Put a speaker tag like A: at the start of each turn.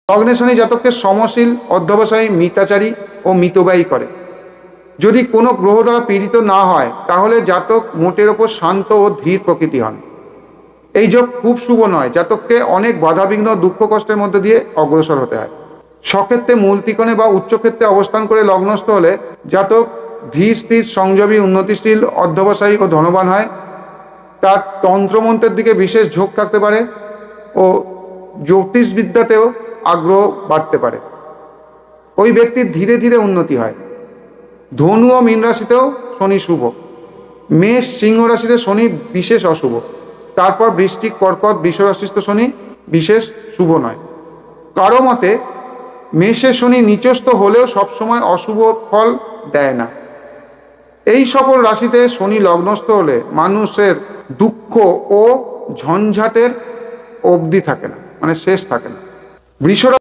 A: লগ্নে শনি জাতককে সমশীল, অধ্যবসায়ী, মিতাচারী ও মিতব্যয়ী করে। যদি কোনো গ্রহ দ্বারা পীড়িত না হয় তাহলে জাতক মোটের ওপর শান্ত ও ধীর প্রকৃতি হন। এই যোগ খুব শুভ নয়, জাতককে অনেক বাধাবিঘ্ন, দুঃখ কষ্টের মধ্যে দিয়ে অগ্রসর হতে হয়। স্বক্ষেত্রে মূল ত্রিকোণে বা উচ্চক্ষেত্রে অবস্থান করে লগ্নস্থ হলে জাতক ধীর স্থির, সংযমী, উন্নতিশীল, অধ্যবসায়ী ও ধনবান হয়। তার তন্ত্রমন্ত্রের দিকে বিশেষ ঝোঁক থাকতে পারে ও জ্যোতিষবিদ্যাতেও আগ্রহ বাড়তে পারে। ওই ব্যক্তির ধীরে ধীরে উন্নতি হয়। ধনু ও মীন রাশিতেও শনি শুভ। মেষ, সিংহ রাশিতে শনি বিশেষ অশুভ। তারপর বৃশ্চিক, কর্কট, বৃষ রাশিস্থ শনি বিশেষ শুভ নয়। কারো মতে মেষে শনি নিচস্থ হলেও সবসময় অশুভ ফল দেয় না। এই সকল রাশিতে শনি লগ্নস্থ হলে মানুষের দুঃখ ও ঝঞ্ঝাটের অবধি থাকে না, মানে শেষ থাকে না। বৃষ